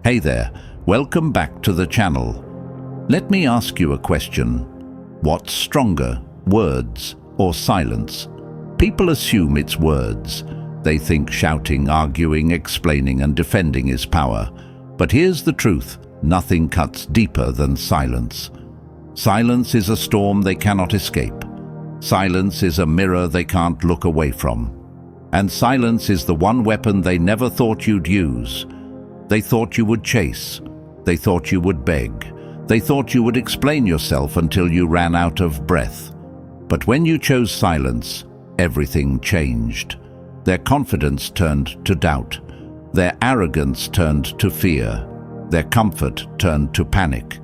Hey there, welcome back to the channel. Let me ask you a question. What's stronger, words or silence? People assume it's words. They think shouting, arguing, explaining and defending is power. But here's the truth, nothing cuts deeper than silence. Silence is a storm they cannot escape. Silence is a mirror they can't look away from. And silence is the one weapon they never thought you'd use. They thought you would chase. They thought you would beg. They thought you would explain yourself until you ran out of breath. But when you chose silence, everything changed. Their confidence turned to doubt. Their arrogance turned to fear. Their comfort turned to panic.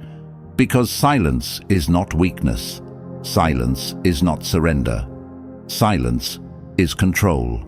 Because silence is not weakness. Silence is not surrender. Silence is control.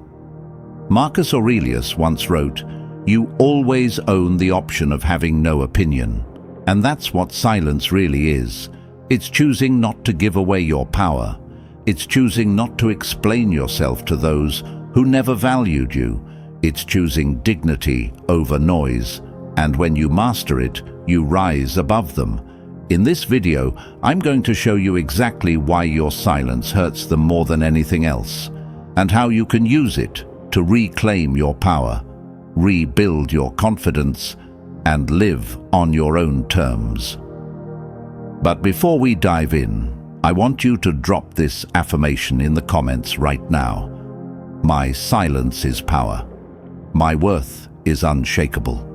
Marcus Aurelius once wrote, "You always own the option of having no opinion." And that's what silence really is. It's choosing not to give away your power. It's choosing not to explain yourself to those who never valued you. It's choosing dignity over noise. And when you master it, you rise above them. In this video, I'm going to show you exactly why your silence hurts them more than anything else, and how you can use it to reclaim your power, rebuild your confidence, and live on your own terms. But before we dive in, I want you to drop this affirmation in the comments right now. My silence is power. My worth is unshakable.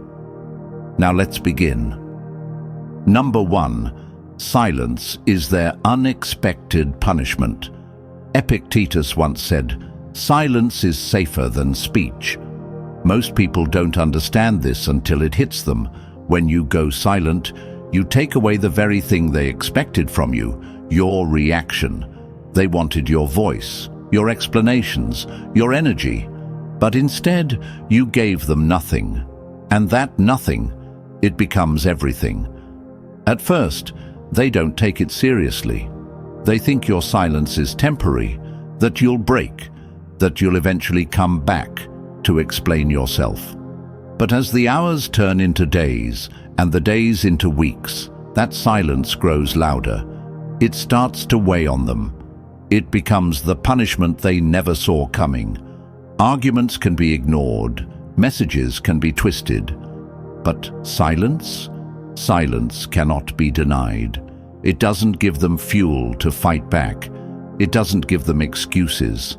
Now let's begin. Number 1, silence is their unexpected punishment. Epictetus once said, "Silence is safer than speech." Most people don't understand this until it hits them. When you go silent, you take away the very thing they expected from you, your reaction. They wanted your voice, your explanations, your energy. But instead, you gave them nothing. And that nothing, it becomes everything. At first, they don't take it seriously. They think your silence is temporary, that you'll break, that you'll eventually come back to explain yourself. But as the hours turn into days and the days into weeks, that silence grows louder. It starts to weigh on them. It becomes the punishment they never saw coming. Arguments can be ignored, messages can be twisted. But silence? Silence cannot be denied. It doesn't give them fuel to fight back. It doesn't give them excuses.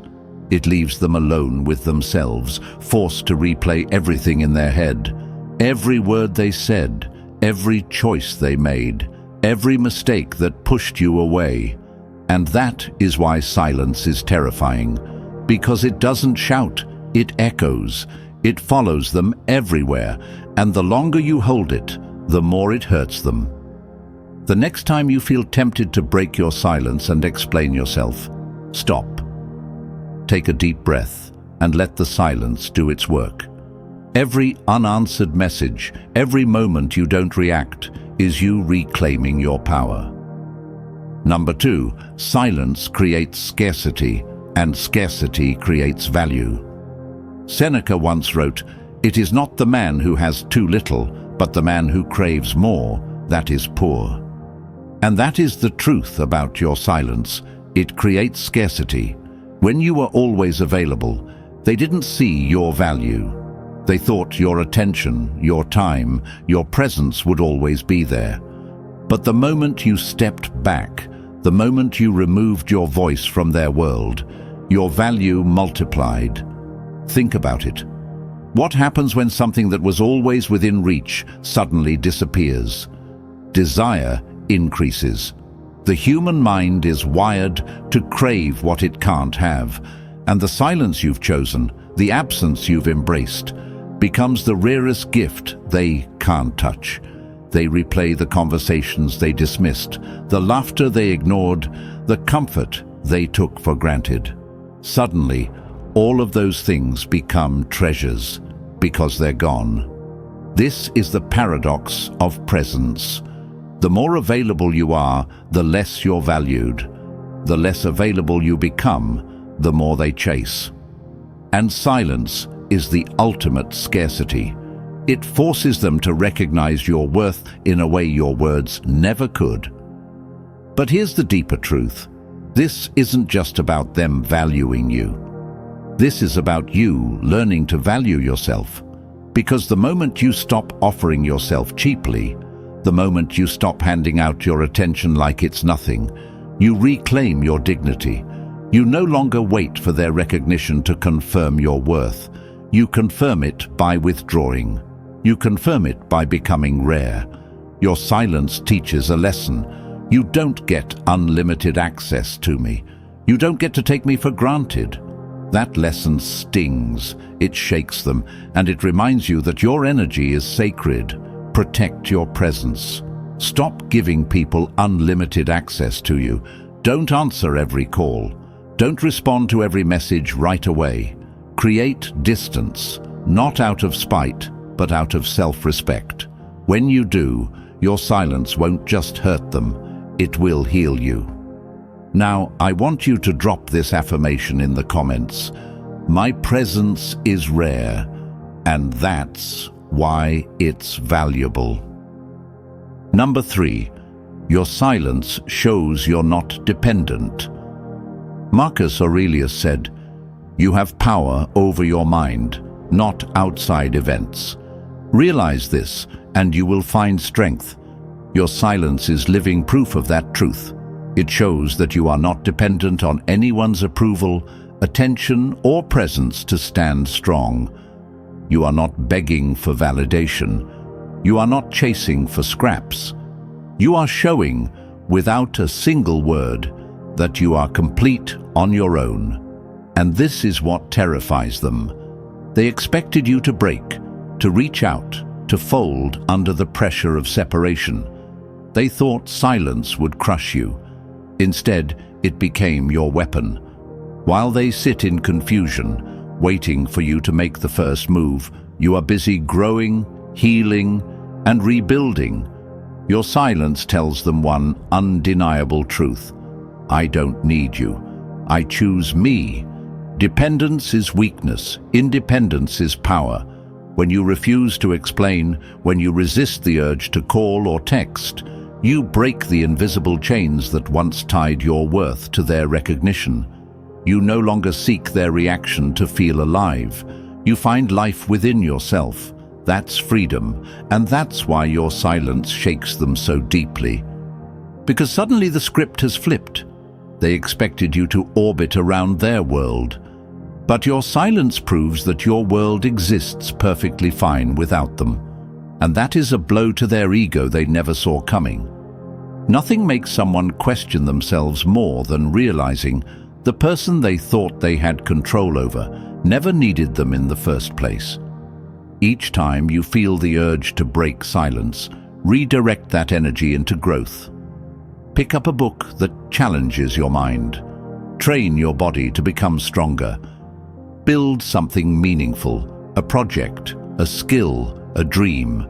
It leaves them alone with themselves, forced to replay everything in their head. Every word they said, every choice they made, every mistake that pushed you away. And that is why silence is terrifying. Because it doesn't shout, it echoes. It follows them everywhere, and the longer you hold it, the more it hurts them. The next time you feel tempted to break your silence and explain yourself, stop. Take a deep breath and let the silence do its work. Every unanswered message, every moment you don't react, is you reclaiming your power. Number 2, silence creates scarcity, and scarcity creates value. Seneca once wrote, "It is not the man who has too little, but the man who craves more, that is poor." And that is the truth about your silence. It creates scarcity. When you were always available, they didn't see your value. They thought your attention, your time, your presence would always be there. But the moment you stepped back, the moment you removed your voice from their world, your value multiplied. Think about it. What happens when something that was always within reach suddenly disappears? Desire increases. The human mind is wired to crave what it can't have, and the silence you've chosen, the absence you've embraced, becomes the rarest gift they can't touch. They replay the conversations they dismissed, the laughter they ignored, the comfort they took for granted. Suddenly, all of those things become treasures because they're gone. This is the paradox of presence. The more available you are, the less you're valued. The less available you become, the more they chase. And silence is the ultimate scarcity. It forces them to recognize your worth in a way your words never could. But here's the deeper truth. This isn't just about them valuing you. This is about you learning to value yourself. Because the moment you stop offering yourself cheaply, the moment you stop handing out your attention like it's nothing, you reclaim your dignity. You no longer wait for their recognition to confirm your worth. You confirm it by withdrawing. You confirm it by becoming rare. Your silence teaches a lesson. You don't get unlimited access to me. You don't get to take me for granted. That lesson stings, it shakes them, and it reminds you that your energy is sacred. Protect your presence. Stop giving people unlimited access to you. Don't answer every call. Don't respond to every message right away. Create distance, not out of spite, but out of self-respect. When you do, your silence won't just hurt them, it will heal you. Now, I want you to drop this affirmation in the comments. My presence is rare, and that's why it's valuable. Number 3, your silence shows you're not dependent. Marcus Aurelius said, "You have power over your mind, not outside events." Realize this, and you will find strength. Your silence is living proof of that truth. It shows that you are not dependent on anyone's approval, attention, or presence to stand strong. You are not begging for validation. You are not chasing for scraps. You are showing, without a single word, that you are complete on your own. And this is what terrifies them. They expected you to break, to reach out, to fold under the pressure of separation. They thought silence would crush you. Instead, it became your weapon. While they sit in confusion, waiting for you to make the first move, you are busy growing, healing, and rebuilding. Your silence tells them one undeniable truth. I don't need you. I choose me. Dependence is weakness. Independence is power. When you refuse to explain, when you resist the urge to call or text, you break the invisible chains that once tied your worth to their recognition. You no longer seek their reaction to feel alive. You find life within yourself. That's freedom, and that's why your silence shakes them so deeply. Because suddenly the script has flipped. They expected you to orbit around their world. But your silence proves that your world exists perfectly fine without them. And that is a blow to their ego they never saw coming. Nothing makes someone question themselves more than realizing the person they thought they had control over never needed them in the first place. Each time you feel the urge to break silence, redirect that energy into growth. Pick up a book that challenges your mind. Train your body to become stronger. Build something meaningful, a project, a skill, a dream.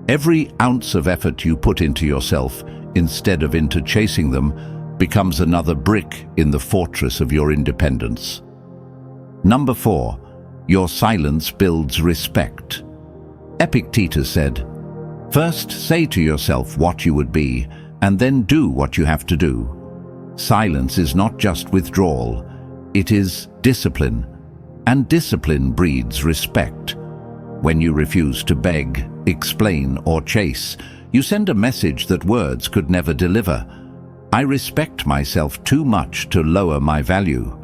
Every ounce of effort you put into yourself, instead of into chasing them, becomes another brick in the fortress of your independence. Number 4, your silence builds respect. Epictetus said, "First say to yourself what you would be, and then do what you have to do." Silence is not just withdrawal, it is discipline, and discipline breeds respect. When you refuse to beg, explain, or chase, you send a message that words could never deliver. I respect myself too much to lower my value.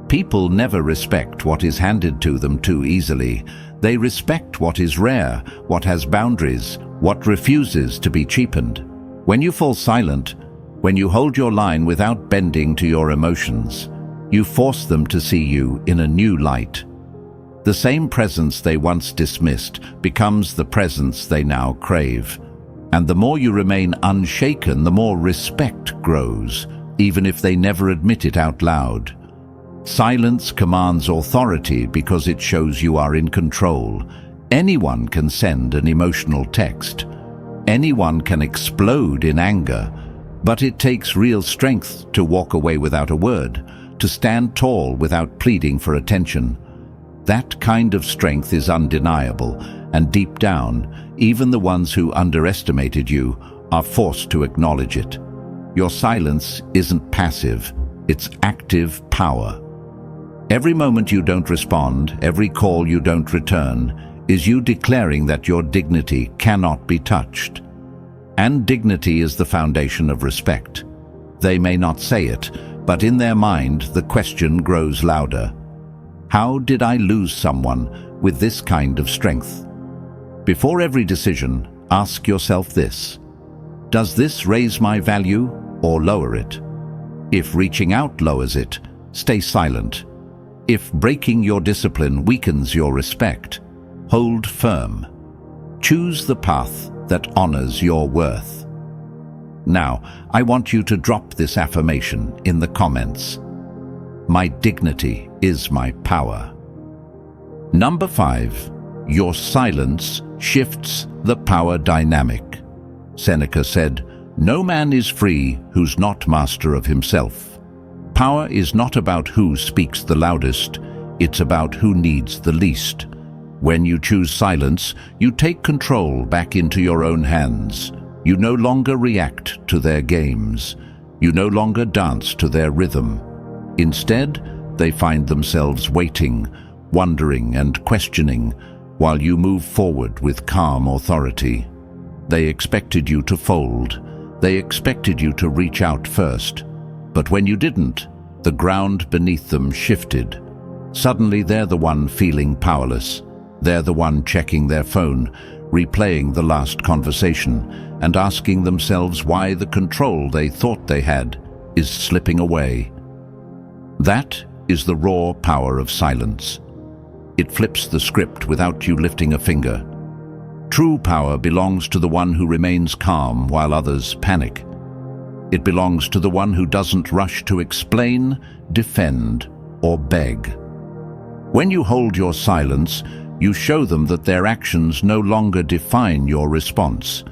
People never respect what is handed to them too easily. They respect what is rare, what has boundaries, what refuses to be cheapened. When you fall silent, when you hold your line without bending to your emotions, you force them to see you in a new light. The same presence they once dismissed becomes the presence they now crave. And the more you remain unshaken, the more respect grows, even if they never admit it out loud. Silence commands authority because it shows you are in control. Anyone can send an emotional text. Anyone can explode in anger. But it takes real strength to walk away without a word, to stand tall without pleading for attention. That kind of strength is undeniable, And deep down, even the ones who underestimated you are forced to acknowledge it. Your silence isn't passive, it's active power. Every moment you don't respond, every call you don't return, is you declaring that your dignity cannot be touched. And dignity is the foundation of respect. They may not say it, but in their mind the question grows louder. How did I lose someone with this kind of strength? Before every decision, ask yourself this: does this raise my value or lower it? If reaching out lowers it, stay silent. If breaking your discipline weakens your respect, hold firm. Choose the path that honors your worth. Now, I want you to drop this affirmation in the comments. My dignity is my power. Number 5. Your silence shifts the power dynamic. Seneca said, "No man is free who's not master of himself." Power is not about who speaks the loudest, it's about who needs the least. When you choose silence, you take control back into your own hands. You no longer react to their games. You no longer dance to their rhythm. Instead, they find themselves waiting, wondering and questioning, while you move forward with calm authority. They expected you to fold. They expected you to reach out first. But when you didn't, the ground beneath them shifted. Suddenly they're the one feeling powerless. They're the one checking their phone, replaying the last conversation, and asking themselves why the control they thought they had is slipping away. That is the raw power of silence. It flips the script without you lifting a finger. True power belongs to the one who remains calm while others panic. It belongs to the one who doesn't rush to explain, defend, or beg. When you hold your silence, you show them that their actions no longer define your response.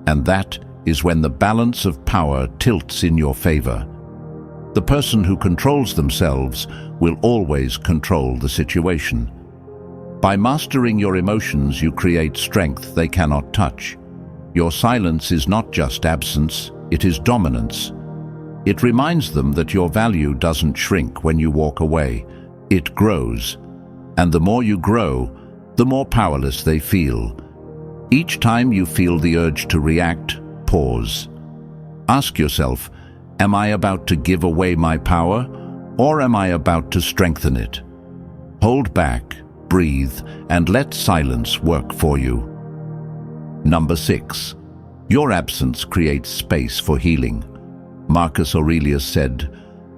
And that is when the balance of power tilts in your favor. The person who controls themselves will always control the situation. By mastering your emotions, you create strength they cannot touch. Your silence is not just absence, it is dominance. It reminds them that your value doesn't shrink when you walk away. It grows. And the more you grow, the more powerless they feel. Each time you feel the urge to react, pause. Ask yourself, am I about to give away my power, or am I about to strengthen it? Hold back, breathe, and let silence work for you. Number 6. Your absence creates space for healing. Marcus Aurelius said,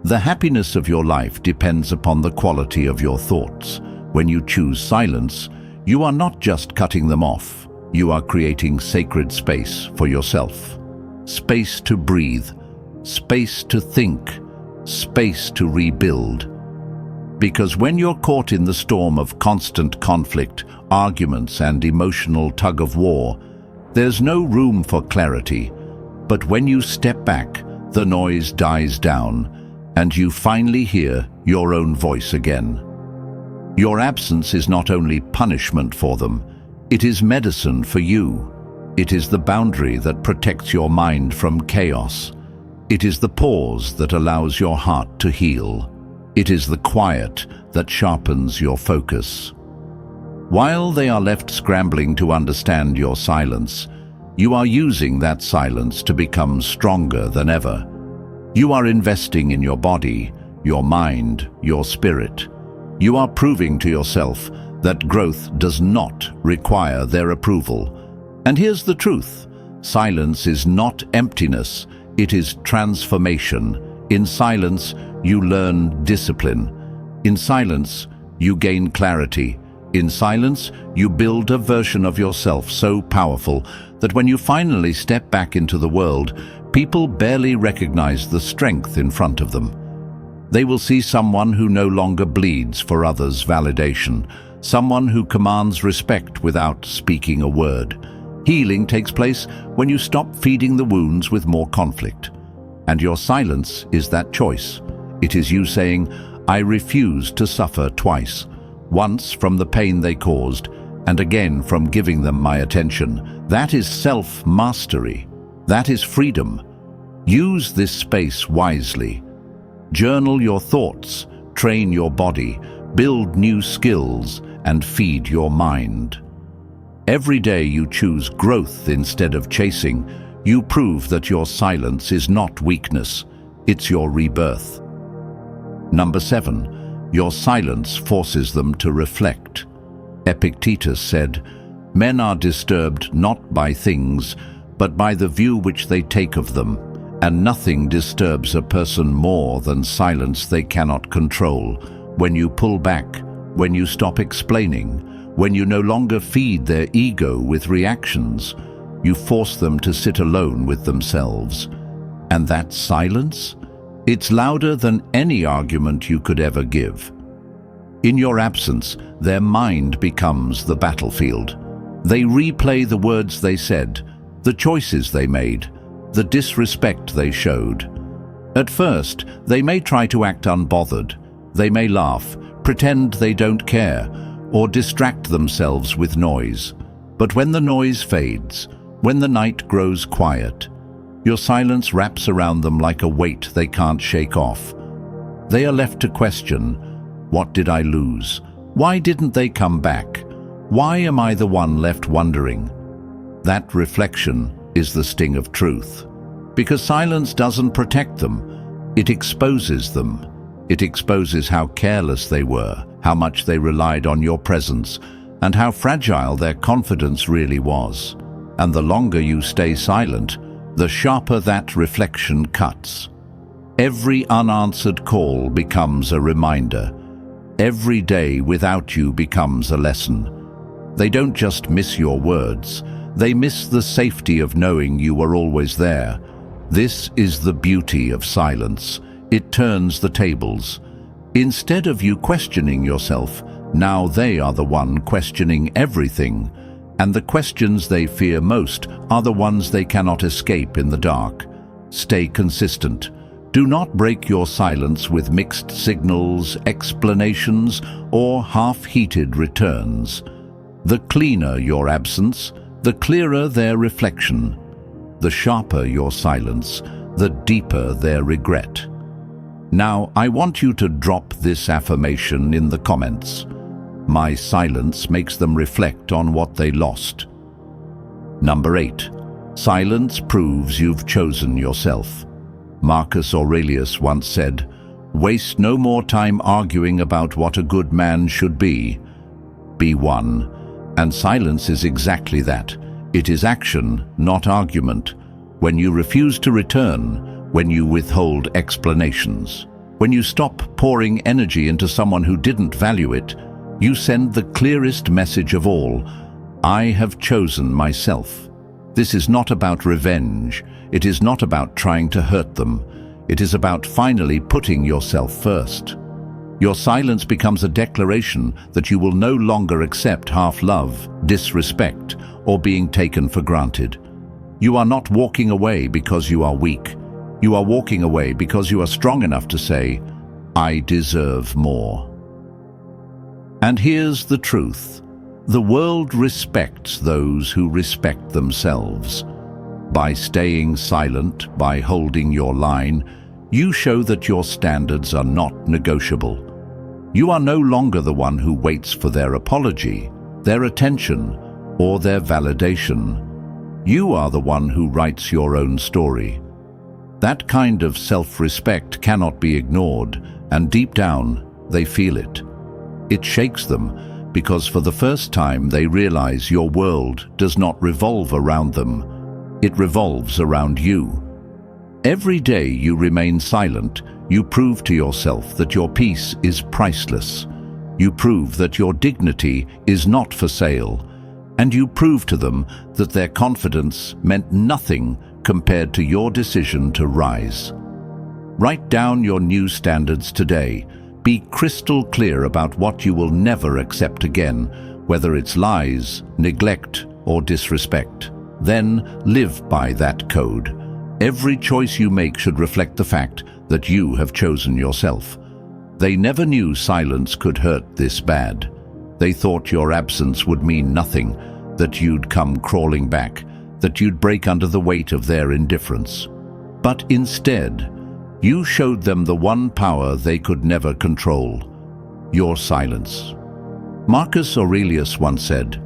"The happiness of your life depends upon the quality of your thoughts." When you choose silence, you are not just cutting them off, you are creating sacred space for yourself. Space to breathe, space to think, space to rebuild. Because when you're caught in the storm of constant conflict, arguments, and emotional tug-of-war, there's no room for clarity. But when you step back, the noise dies down, and you finally hear your own voice again. Your absence is not only punishment for them, it is medicine for you. It is the boundary that protects your mind from chaos. It is the pause that allows your heart to heal. It is the quiet that sharpens your focus. While they are left scrambling to understand your silence, you are using that silence to become stronger than ever. You are investing in your body, your mind, your spirit. You are proving to yourself that growth does not require their approval. And here's the truth: silence is not emptiness, it is transformation. In silence, you learn discipline. In silence, you gain clarity. In silence, you build a version of yourself so powerful that when you finally step back into the world, people barely recognize the strength in front of them. They will see someone who no longer bleeds for others' validation, someone who commands respect without speaking a word. Healing takes place when you stop feeding the wounds with more conflict. And your silence is that choice. It is you saying, "I refuse to suffer twice. Once from the pain they caused, and again from giving them my attention. That is self-mastery. That is freedom. Use this space wisely. Journal your thoughts, train your body, build new skills, and feed your mind. Every day you choose growth instead of chasing. You prove that your silence is not weakness, it's your rebirth. Number 7, your silence forces them to reflect. Epictetus said, "Men are disturbed not by things, but by the view which they take of them, and nothing disturbs a person more than silence they cannot control. When you pull back, when you stop explaining, when you no longer feed their ego with reactions, you force them to sit alone with themselves. And that silence? It's louder than any argument you could ever give. In your absence, their mind becomes the battlefield. They replay the words they said, the choices they made, the disrespect they showed. At first, they may try to act unbothered. They may laugh, pretend they don't care, or distract themselves with noise. But when the noise fades, when the night grows quiet, your silence wraps around them like a weight they can't shake off. They are left to question, what did I lose? Why didn't they come back? Why am I the one left wondering? That reflection is the sting of truth. Because silence doesn't protect them, it exposes them. It exposes how careless they were, how much they relied on your presence, and how fragile their confidence really was. And the longer you stay silent, the sharper that reflection cuts. Every unanswered call becomes a reminder. Every day without you becomes a lesson. They don't just miss your words, they miss the safety of knowing you were always there. This is the beauty of silence. It turns the tables. Instead of you questioning yourself, now they are the one questioning everything, and the questions they fear most are the ones they cannot escape in the dark. Stay consistent. Do not break your silence with mixed signals, explanations, or half-heated returns. The cleaner your absence, the clearer their reflection. The sharper your silence, the deeper their regret. Now, I want you to drop this affirmation in the comments. My silence makes them reflect on what they lost. Number 8. Silence proves you've chosen yourself. Marcus Aurelius once said, "Waste no more time arguing about what a good man should be. Be one." And silence is exactly that. It is action, not argument. When you refuse to return, when you withhold explanations, when you stop pouring energy into someone who didn't value it, you send the clearest message of all. I have chosen myself. This is not about revenge. It is not about trying to hurt them. It is about finally putting yourself first. Your silence becomes a declaration that you will no longer accept half-love, disrespect, or being taken for granted. You are not walking away because you are weak. You are walking away because you are strong enough to say, I deserve more. And here's the truth. The world respects those who respect themselves. By staying silent, by holding your line, you show that your standards are not negotiable. You are no longer the one who waits for their apology, their attention, or their validation. You are the one who writes your own story. That kind of self-respect cannot be ignored, and deep down, they feel it. It shakes them, because for the first time they realize your world does not revolve around them. It revolves around you. Every day you remain silent, you prove to yourself that your peace is priceless. You prove that your dignity is not for sale. And you prove to them that their confidence meant nothing compared to your decision to rise. Write down your new standards today. Be crystal clear about what you will never accept again, whether it's lies, neglect, or disrespect. Then live by that code. Every choice you make should reflect the fact that you have chosen yourself. They never knew silence could hurt this bad. They thought your absence would mean nothing, that you'd come crawling back, that you'd break under the weight of their indifference. But instead, you showed them the one power they could never control: your silence. Marcus Aurelius once said,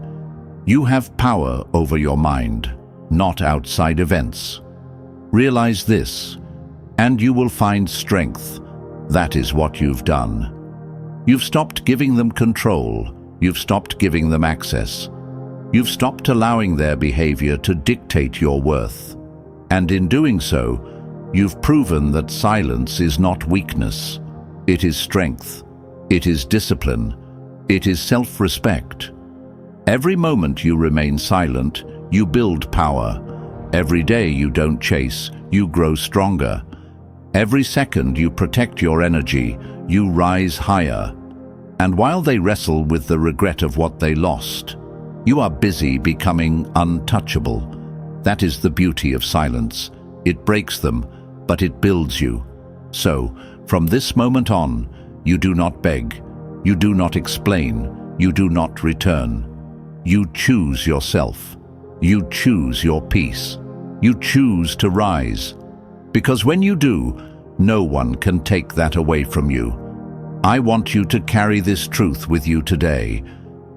"You have power over your mind, not outside events. Realize this, and you will find strength. That is what you've done. You've stopped giving them control. You've stopped giving them access. You've stopped allowing their behavior to dictate your worth. And in doing so, you've proven that silence is not weakness. It is strength. It is discipline. It is self-respect. Every moment you remain silent, you build power. Every day you don't chase, you grow stronger. Every second you protect your energy, you rise higher. And while they wrestle with the regret of what they lost, you are busy becoming untouchable. That is the beauty of silence. It breaks them, but it builds you. So, from this moment on, you do not beg, you do not explain, you do not return. You choose yourself. You choose your peace. You choose to rise. Because when you do, no one can take that away from you. I want you to carry this truth with you today.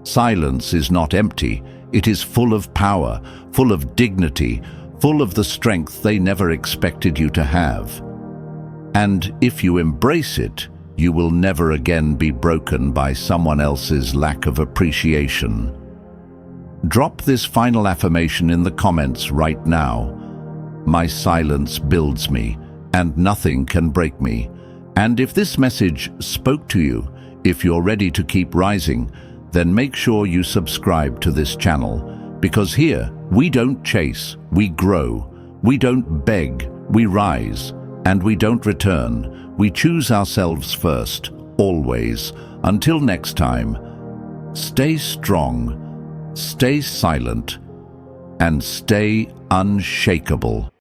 Silence is not empty. It is full of power, full of dignity, full of the strength they never expected you to have. And if you embrace it, you will never again be broken by someone else's lack of appreciation. Drop this final affirmation in the comments right now. My silence builds me, and nothing can break me. And if this message spoke to you, if you're ready to keep rising, then make sure you subscribe to this channel, because here we don't chase, we grow. We don't beg, we rise. And we don't return. We choose ourselves first, always. Until next time, stay strong, stay silent, and stay unshakable.